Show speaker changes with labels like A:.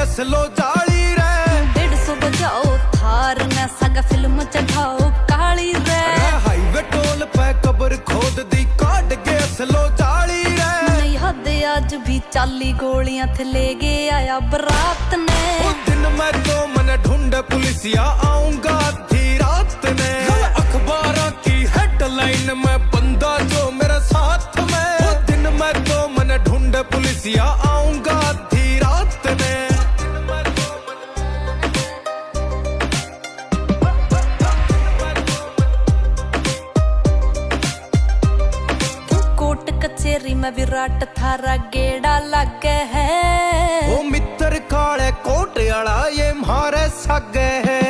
A: असलो जाली रे
B: 150 बजाओ थार न सगा फिल्म चढ़ाओ काली रे
A: हाईवे टोल पे कबर खोद दी काट के असलो जाली रे
B: नहीं हद आज भी 40 गोलियां थे ले गए आया बरात ने
A: दिन मैं तो मन ढूंढ पुलिसिया आऊंगा आधी रात ने अखबारों की हेडलाइन में बंदा जो मेरे साथ में दिन मैं तो मन ढूंढ पुलिसिया आऊंगा आधी रात ने
B: कोट कचेरी में विराट थारा गेड़ा लगे है
A: ओ मित्र काले कोट आला ये मारे सगे है